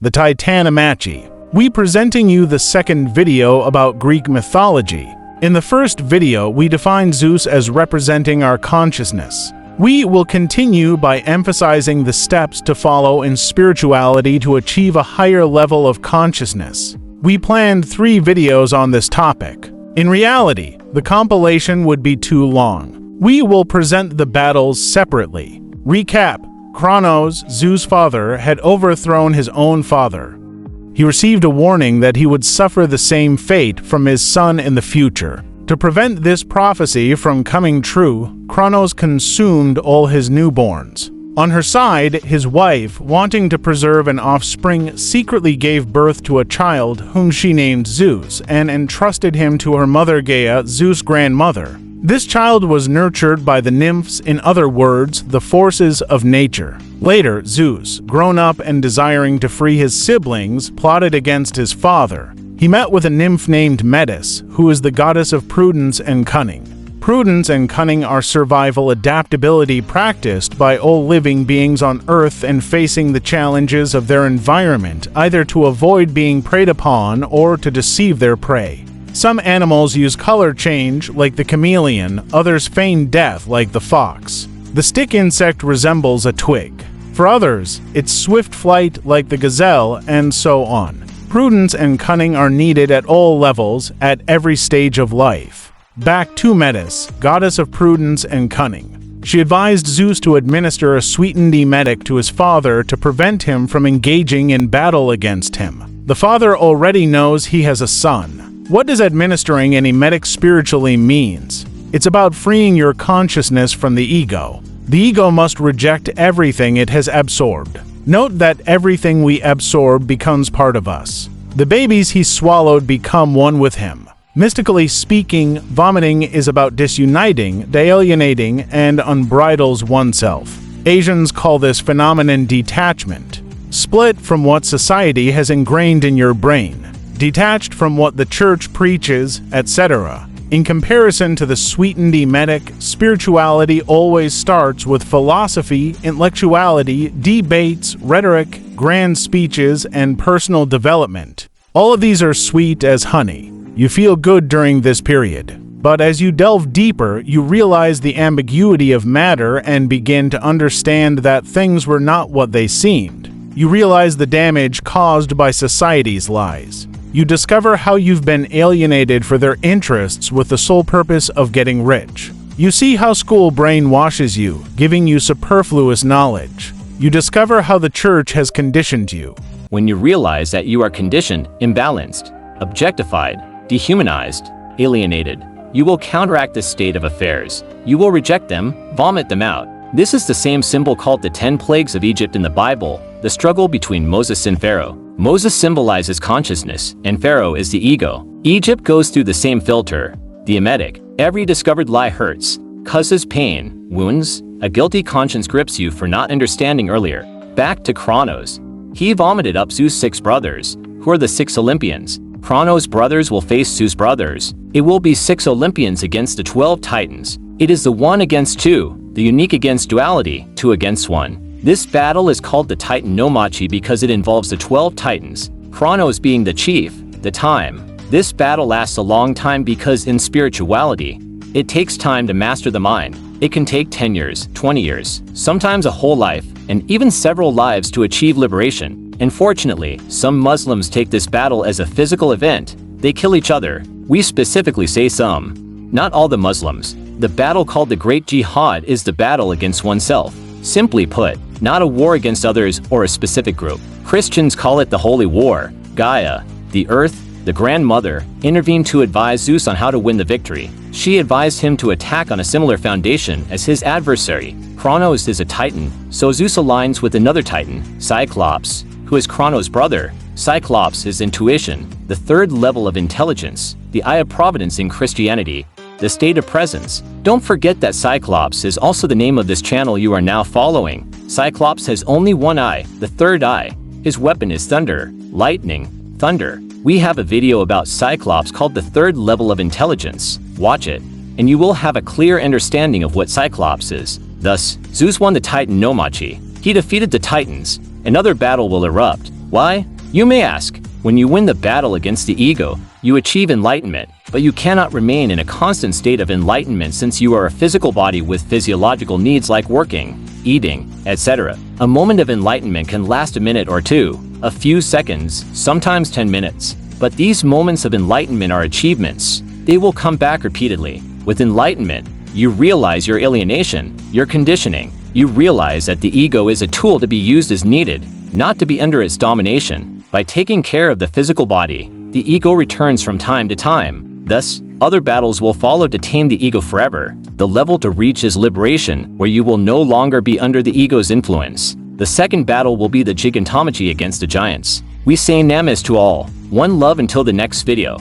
the Titanomachy. We presenting you the second video about Greek mythology. In the first video, we defined Zeus as representing our consciousness. We will continue by emphasizing the steps to follow in spirituality to achieve a higher level of consciousness. We planned 3 videos on this topic. In reality, the compilation would be too long. We will present the battles separately. Recap: Kronos, Zeus' father, had overthrown his own father. He received a warning that he would suffer the same fate from his son in the future. To prevent this prophecy from coming true, Kronos consumed all his newborns. On her side, his wife, wanting to preserve an offspring, secretly gave birth to a child whom she named Zeus and entrusted him to her mother Gaia, Zeus' grandmother. This child was nurtured by the nymphs, in other words, the forces of nature. Later, Zeus, grown up and desiring to free his siblings, plotted against his father. He met with a nymph named Metis, who is the goddess of prudence and cunning. Prudence and cunning are survival adaptability practiced by all living beings on Earth and facing the challenges of their environment, either to avoid being preyed upon or to deceive their prey. Some animals use color change, like the chameleon, others feign death, like the fox. The stick insect resembles a twig. For others, it's swift flight, like the gazelle, and so on. Prudence and cunning are needed at all levels, at every stage of life. Back to Metis, goddess of prudence and cunning. She advised Zeus to administer a sweetened emetic to his father to prevent him from engaging in battle against him. The father already knows he has a son. What does administering an emetic spiritually means? It's about freeing your consciousness from the ego. The ego must reject everything it has absorbed. Note that everything we absorb becomes part of us. The babies he swallowed become one with him. Mystically speaking, vomiting is about disuniting, alienating, and unbridles oneself. Asians call this phenomenon detachment. Split from what society has ingrained in your brain. Detached from what the church preaches, etc. In comparison to the sweetened emetic, spirituality always starts with philosophy, intellectuality, debates, rhetoric, grand speeches, and personal development. All of these are sweet as honey. You feel good during this period. But as you delve deeper, you realize the ambiguity of matter and begin to understand that things were not what they seemed. You realize the damage caused by society's lies. You discover how you've been alienated for their interests with the sole purpose of getting rich. You see how school brainwashes you, giving you superfluous knowledge. You discover how the church has conditioned you. When you realize that you are conditioned, imbalanced, objectified, dehumanized, alienated, you will counteract this state of affairs. You will reject them, vomit them out. This is the same symbol called the 10 plagues of Egypt in the Bible, the struggle between Moses and Pharaoh. Moses symbolizes consciousness, and Pharaoh is the ego. Egypt goes through the same filter, the emetic. Every discovered lie hurts, causes pain, wounds. A guilty conscience grips you for not understanding earlier. Back to Kronos. He vomited up Zeus' 6 brothers, who are the 6 Olympians. Kronos' brothers will face Zeus' brothers. It will be 6 Olympians against the 12 Titans. It is the 1 against 2, the unique against duality, 2 against 1. This battle is called the Titanomachy because it involves the 12 Titans, Kronos being the chief, the time. This battle lasts a long time because in spirituality, it takes time to master the mind. It can take 10 years, 20 years, sometimes a whole life, and even several lives to achieve liberation. Unfortunately, some Muslims take this battle as a physical event. They kill each other. We specifically say some. Not all the Muslims. The battle called the Great Jihad is the battle against oneself. Simply put, not a war against others or a specific group. Christians call it the Holy War. Gaia, the Earth, the Grandmother, intervened to advise Zeus on how to win the victory. She advised him to attack on a similar foundation as his adversary. Kronos is a Titan, so Zeus aligns with another Titan, Cyclops, who is Kronos' brother. Cyclops is intuition, the 3rd level of intelligence, the eye of providence in Christianity, the state of presence. Don't forget that Cyclops is also the name of this channel you are now following. Cyclops has only one eye, the 3rd eye. His weapon is thunder, lightning, thunder. We have a video about Cyclops called the 3rd level of intelligence. Watch it, and you will have a clear understanding of what Cyclops is. Thus, Zeus won the Titanomachy. He defeated the Titans. Another battle will erupt. Why? You may ask, when you win the battle against the ego, you achieve enlightenment, but you cannot remain in a constant state of enlightenment since you are a physical body with physiological needs like working, eating, etc. A moment of enlightenment can last a minute or two, a few seconds, sometimes 10 minutes. But these moments of enlightenment are achievements. They will come back repeatedly. With enlightenment, you realize your alienation, your conditioning. You realize that the ego is a tool to be used as needed, not to be under its domination. By taking care of the physical body, the ego returns from time to time. Thus, other battles will follow to tame the ego forever. The level to reach is liberation, where you will no longer be under the ego's influence. The second battle will be the Titanomachy against the giants. We say Namaste to all. One love until the next video.